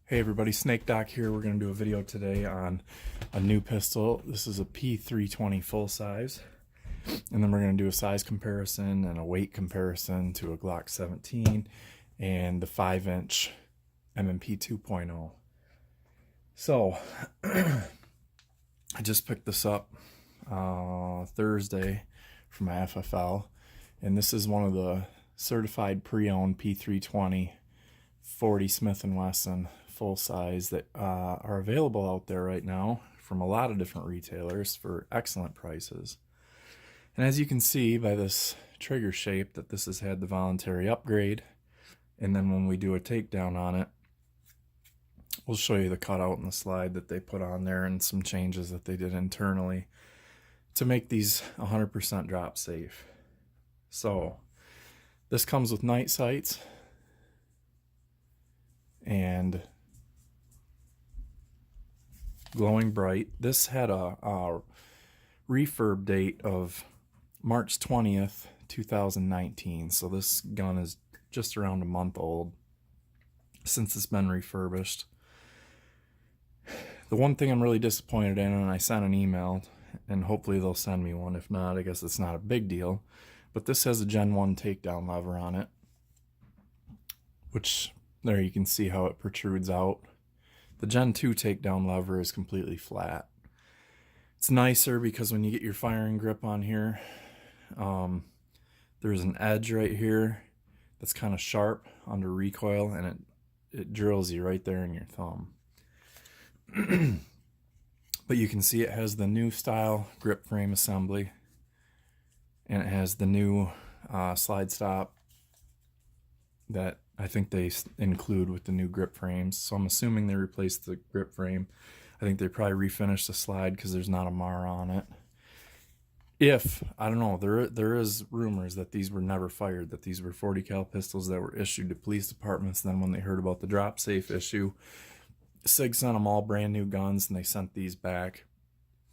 Hey everybody, Snake Doc here. We're going to do a video today on a new pistol. This is a P320 full size. And then we're going to do a size comparison and a weight comparison to a Glock 17 and the 5-inch M&P 2.0. So, I just picked this up Thursday from my FFL. And this is one of the certified pre-owned P320 40 Smith & Wesson full size that are available out there right now from a lot of different retailers for excellent prices. And as you can see by this trigger shape that this has had the voluntary upgrade, and then when we do a takedown on it, we'll show you the cutout and the slide that they put on there and some changes that they did internally to make these 100% drop safe. So this comes with night sights and glowing bright. This had a refurb date of March 20th, 2019. So this gun is just around a month old since it's been refurbished. The one thing I'm really disappointed in, and I sent an email, and hopefully they'll send me one. If not, I guess it's not a big deal. But this has a Gen 1 takedown lever on it, which there you can see how it protrudes out. The Gen 2 takedown lever is completely flat. It's nicer because when you get your firing grip on here, there's an edge right here that's kind of sharp under recoil, and it drills you right there in your thumb. But you can see it has the new style grip frame assembly, and it has the new slide stop that I think they include with the new grip frames. So I'm assuming they replaced the grip frame. I think they probably refinished the slide because there's not a mar on it. I don't know, there is rumors that these were never fired, that these were 40 cal pistols that were issued to police departments. Then when they heard about the drop safe issue, SIG sent them all brand new guns and they sent these back.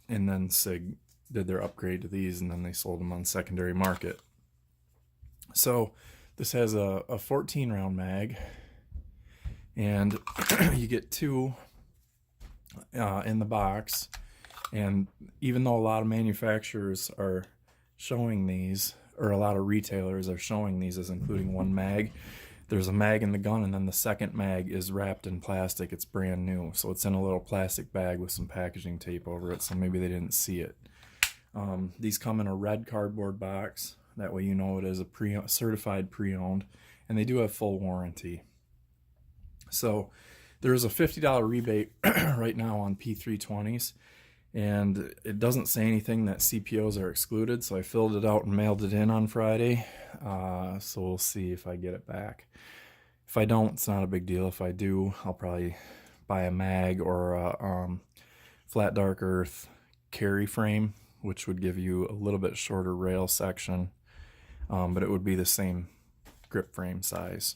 And then SIG did their upgrade to these and then they sold them on the secondary market. So this has a 14 round mag, and you get two in the box. And even though a lot of manufacturers are showing these, or a lot of retailers are showing these as including one mag, there's a mag in the gun, and then the second mag is wrapped in plastic. It's brand new, so it's in a little plastic bag with some packaging tape over it, so maybe they didn't see it. These come in a red cardboard box. That way you know it is a certified pre-owned, and they do have full warranty. So there's a $50 rebate right now on P320s, and it doesn't say anything that CPOs are excluded, so I filled it out and mailed it in on Friday. So we'll see if I get it back. If I don't, it's not a big deal. If I do, I'll probably buy a mag or a flat dark earth carry frame, which would give you a little bit shorter rail section. But it would be the same grip frame size.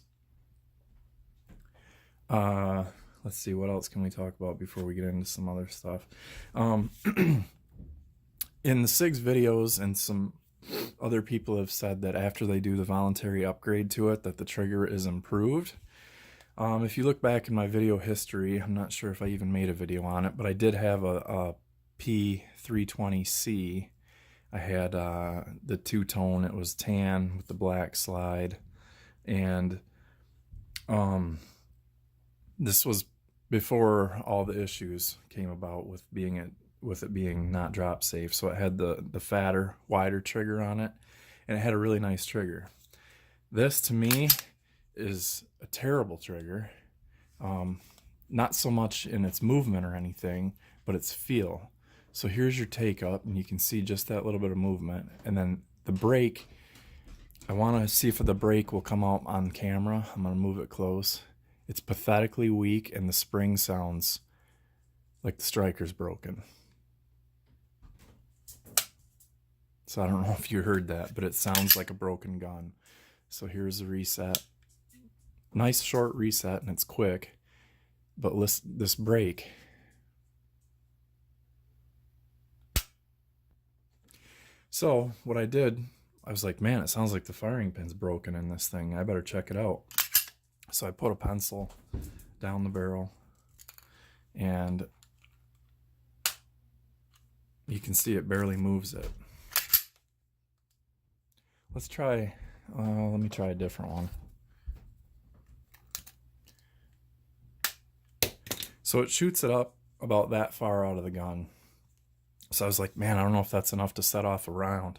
Let's see, what else can we talk about before we get into some other stuff? In the SIG's videos, and some other people have said that after they do the voluntary upgrade to it, that the trigger is improved. If you look back in my video history, I'm not sure if I even made a video on it, but I did have a P320C. I had the two-tone. It was tan with the black slide, and this was before all the issues came about with it being not drop safe. So it had the fatter, wider trigger on it, and it had a really nice trigger. This to me is a terrible trigger, not so much in its movement or anything, but its feel. So here's your take up, and you can see just that little bit of movement. And then the brake, I want to see if the brake will come out on camera. I'm going to move it close. It's pathetically weak, and the spring sounds like the striker's broken. So I don't know if you heard that, but it sounds like a broken gun. So here's the reset. Nice short reset, and it's quick. But this brake. So what I did, I was like, man, it sounds like the firing pin's broken in this thing. I better check it out. So I put a pencil down the barrel and you can see it barely moves it. Let's try, let me try a different one. So it shoots it up about that far out of the gun. So I was like, man, I don't know if that's enough to set off a round.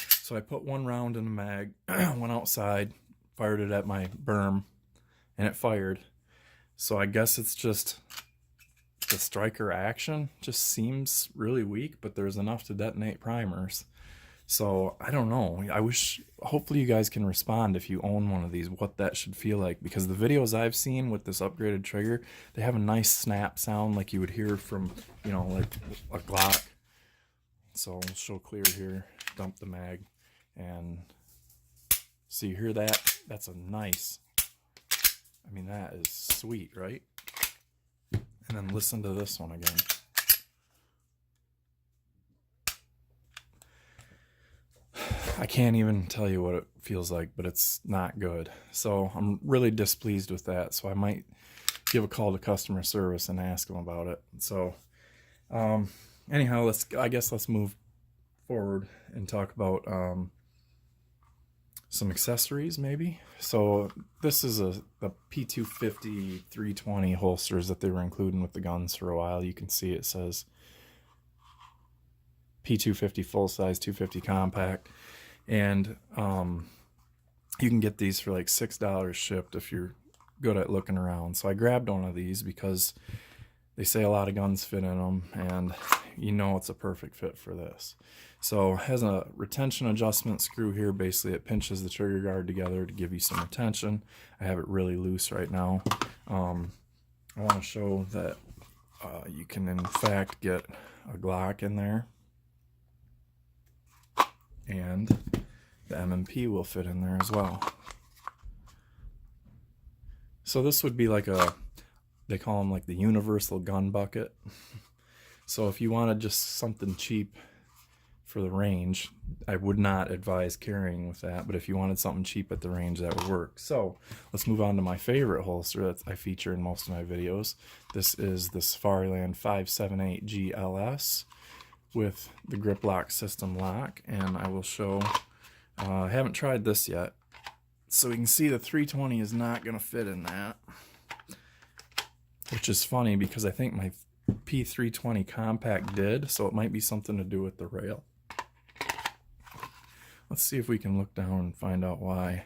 So I put one round in the mag, went outside, fired it at my berm, and it fired. So I guess it's just the striker action just seems really weak, but there's enough to detonate primers. So I don't know. I wish, hopefully you guys can respond if you own one of these, what that should feel like, because the videos I've seen with this upgraded trigger, they have a nice snap sound like you would hear from, you know, like a Glock. So we'll show clear here, dump the mag, and so you hear that? That's a nice, I mean, that is sweet, right? And then listen to this one again. I can't even tell you what it feels like, but it's not good. So I'm really displeased with that. So I might give a call to customer service and ask them about it. So anyhow, I guess let's move forward and talk about some accessories maybe. So this is the P320 320 holsters that they were including with the guns for a while. You can see it says P250 full size, 250 compact. And you can get these for like $6 shipped if you're good at looking around. So I grabbed one of these because they say a lot of guns fit in them, and you know it's a perfect fit for this. So it has a retention adjustment screw here. Basically it pinches the trigger guard together to give you some retention. I have it really loose right now. I want to show that you can in fact get a Glock in there, and the M&P will fit in there as well. So this would be like they call them like the universal gun bucket. So if you wanted just something cheap for the range, I would not advise carrying with that, but if you wanted something cheap at the range, that would work. So let's move on to my favorite holster that I feature in most of my videos. This is the Safariland 578 GLS with the grip lock system lock, and I will show, I haven't tried this yet, so you can see the 320 is not going to fit in that, which is funny because I think my P320 compact did, so it might be something to do with the rail. Let's see if we can look down and find out why.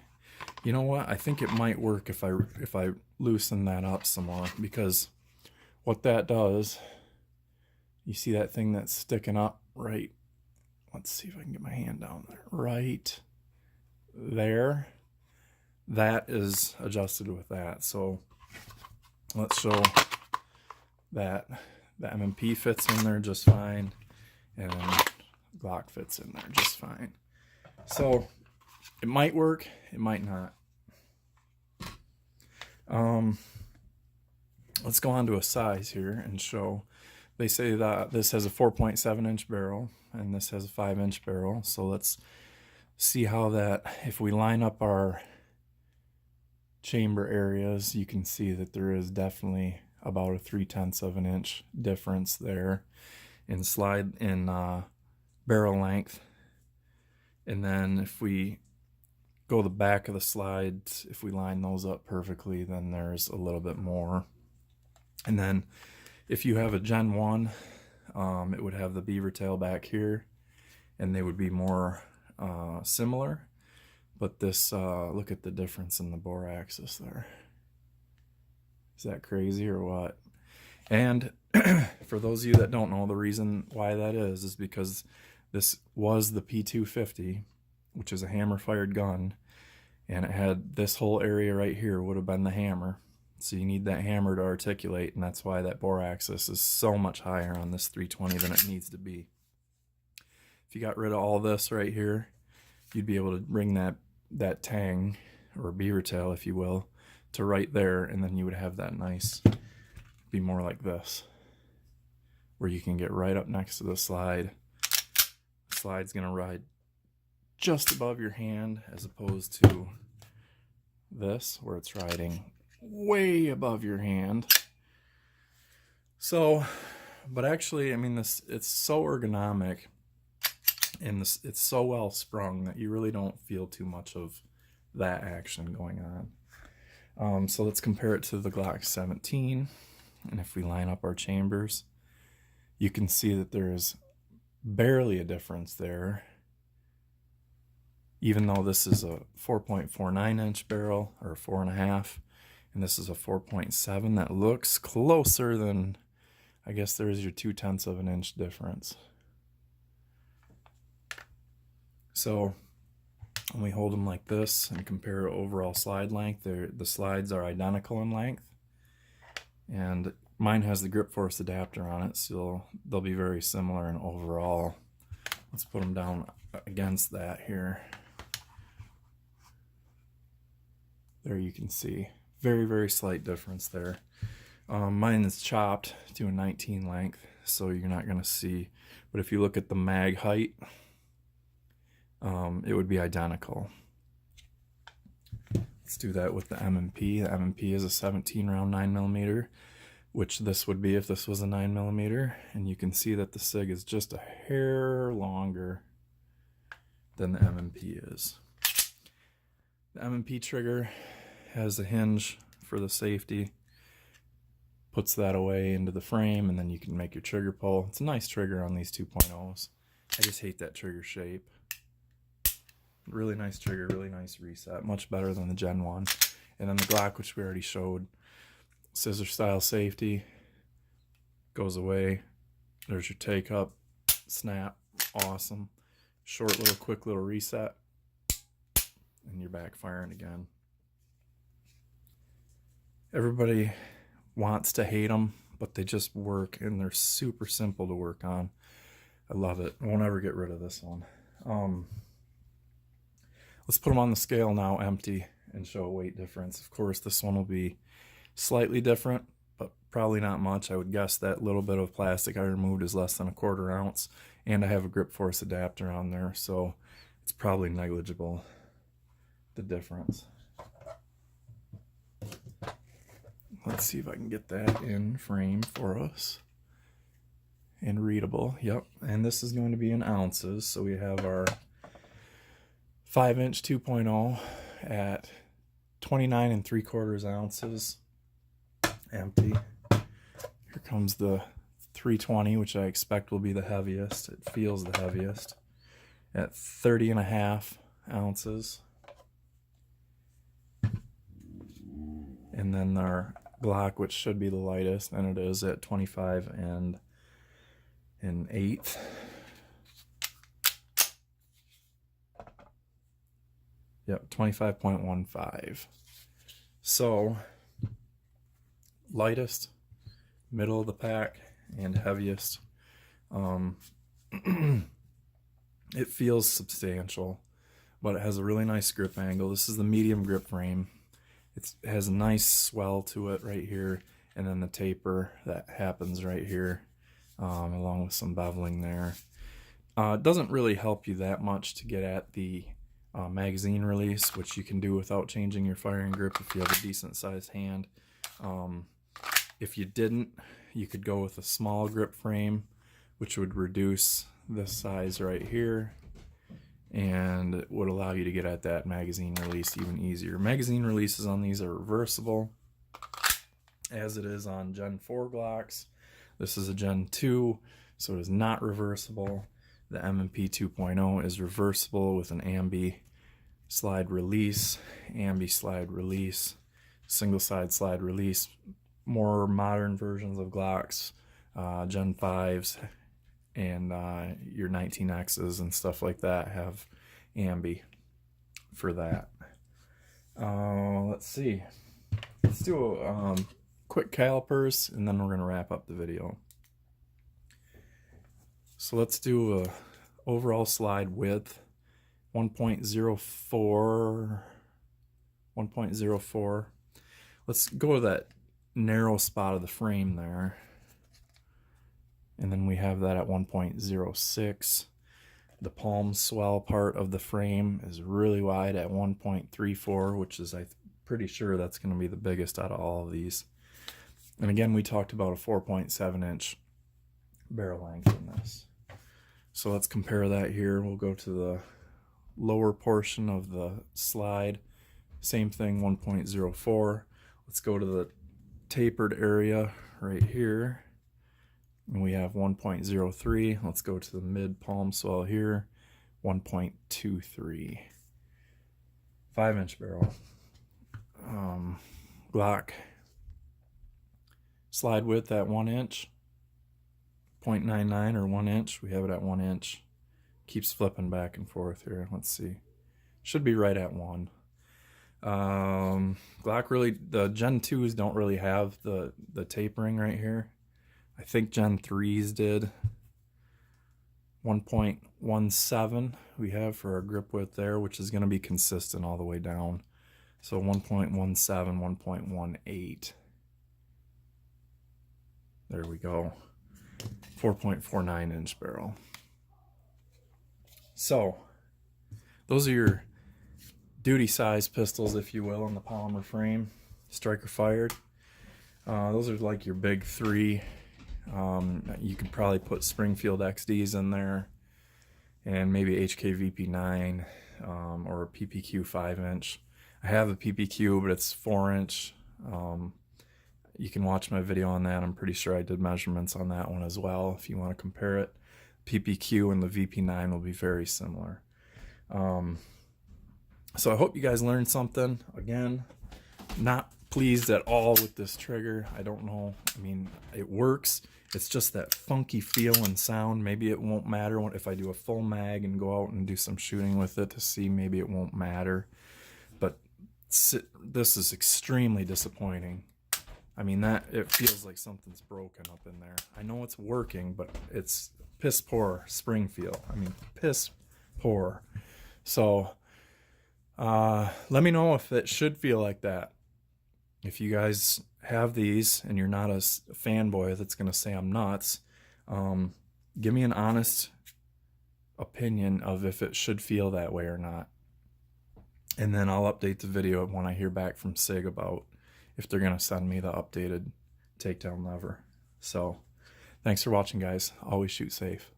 You know what? I think it might work if I loosen that up some more, because what that does, you see that thing that's sticking up right, let's see if I can get my hand down there, right there, that is adjusted with that. So let's show that the M&P fits in there just fine, and Glock fits in there just fine. So it might work, it might not. Let's go on to a size here and show. They say that this has a 4.7-inch barrel and this has a 5-inch barrel. So let's see how that, if we line up our chamber areas, you can see that there is definitely about a 3/10 of an inch difference there in barrel length. And then if we go the back of the slides, if we line those up perfectly, then there's a little bit more. And then if you have a Gen 1, it would have the beaver tail back here, and they would be more similar. But this, look at the difference in the bore axis there. Is that crazy or what? And for those of you that don't know, the reason why that is because this was the P250, which is a hammer-fired gun, and it had this whole area right here would have been the hammer. So you need that hammer to articulate, and that's why that bore axis is so much higher on this 320 than it needs to be. If you got rid of all this right here, you'd be able to bring that tang, or beaver tail, if you will, to right there, and then you would have that nice, be more like this, where you can get right up next to the slide. The slide's gonna ride just above your hand, as opposed to this, where it's riding way above your hand. So, but actually, I mean, it's so ergonomic and it's so well sprung that you really don't feel too much of that action going on. So let's compare it to the Glock 17, and if we line up our chambers, you can see that there is barely a difference there, even though this is a 4.49 inch barrel, or 4.5, and this is a 4.7. That looks closer than, I guess there's your 0.2 of an inch difference. So when we hold them like this and compare overall slide length, the slides are identical in length, and mine has the grip force adapter on it, so they'll be very similar in overall. Let's put them down against that here. There you can see very, very slight difference there. Mine is chopped to a 19 length, so you're not going to see, but if you look at the mag height, it would be identical. Let's do that with the M&P. The M&P is a 17 round 9mm, which this would be if this was a 9mm, and you can see that the SIG is just a hair longer than the M&P is. The M&P trigger has a hinge for the safety, puts that away into the frame, and then you can make your trigger pull. It's a nice trigger on these 2.0s. I just hate that trigger shape. Really nice trigger, really nice reset, much better than the Gen 1. And then the Glock, which we already showed, scissor style safety, goes away. There's your take up, snap, awesome. Short little quick little reset, and you're back firing again. Everybody wants to hate them, but they just work, and they're super simple to work on. I love it. I won't ever get rid of this one. Let's put them on the scale now, empty, and show a weight difference. Of course, this one will be slightly different, but probably not much. I would guess that little bit of plastic I removed is less than 1/4 ounce, and I have a grip force adapter on there, so it's probably negligible, the difference. Let's see if I can get that in frame for us and readable. Yep, and this is going to be in ounces, so we have our 5-inch 2.0 at 29 3/4 ounces, empty. Here comes the 320, which I expect will be the heaviest. It feels the heaviest, at 30.5 ounces. And then our Glock, which should be the lightest, and it is, at 25 1/8. Yep, 25.15. So, lightest, middle of the pack, and heaviest. It feels substantial, but it has a really nice grip angle. This is the medium grip frame. It has a nice swell to it right here, and then the taper that happens right here, along with some beveling there. It doesn't really help you that much to get at the magazine release, which you can do without changing your firing grip if you have a decent sized hand. If you didn't, you could go with a small grip frame, which would reduce this size right here, and it would allow you to get at that magazine release even easier. Magazine releases on these are reversible, as it is on Gen 4 Glocks. This is a Gen 2, so it is not reversible. The M&P 2.0 is reversible with an ambi slide release, single side slide release. More modern versions of Glocks, Gen 5s, and your 19Xs and stuff like that have ambi for that. Let's see. Let's do a quick calipers, and then we're going to wrap up the video. So let's do a overall slide width, 1.04. Let's go to that narrow spot of the frame there, and then we have that at 1.06. The palm swell part of the frame is really wide at 1.34, which is, I'm pretty sure that's going to be the biggest out of all of these. And again, we talked about a 4.7 inch barrel length in this. So let's compare that here. We'll go to the lower portion of the slide. Same thing, 1.04. Let's go to the tapered area right here. And we have 1.03. Let's go to the mid palm swell here, 1.23. 5-inch barrel. Glock slide width at 1 inch, 0.99 or 1 inch. We have it at 1 inch. Keeps flipping back and forth here. Let's see. Should be right at 1. Glock really, the Gen 2s don't really have the tapering right here. I think Gen 3s did. 1.17 we have for our grip width there, which is going to be consistent all the way down. So 1.17, 1.18. There we go. 4.49 inch barrel. So those are your duty size pistols, if you will, in the polymer frame, striker fired. Those are like your big three. You could probably put Springfield XDs in there, and maybe HKVP9 or a PPQ 5-inch. I have a PPQ, but it's 4-inch. You can watch my video on that. I'm pretty sure I did measurements on that one as well if you want to compare it. PPQ and the VP9 will be very similar. So I hope you guys learned something. Again, not pleased at all with this trigger. I don't know. I mean, it works. It's just that funky feel and sound. Maybe it won't matter if I do a full mag and go out and do some shooting with it to see. Maybe it won't matter. But this is extremely disappointing. I mean, it feels like something's broken up in there. I know it's working, but it's piss poor spring feel. I mean, piss poor. So let me know if it should feel like that. If you guys have these and you're not a fanboy that's going to say I'm nuts, give me an honest opinion of if it should feel that way or not. And then I'll update the video when I hear back from SIG about if they're going to send me the updated takedown lever. So thanks for watching, guys. Always shoot safe.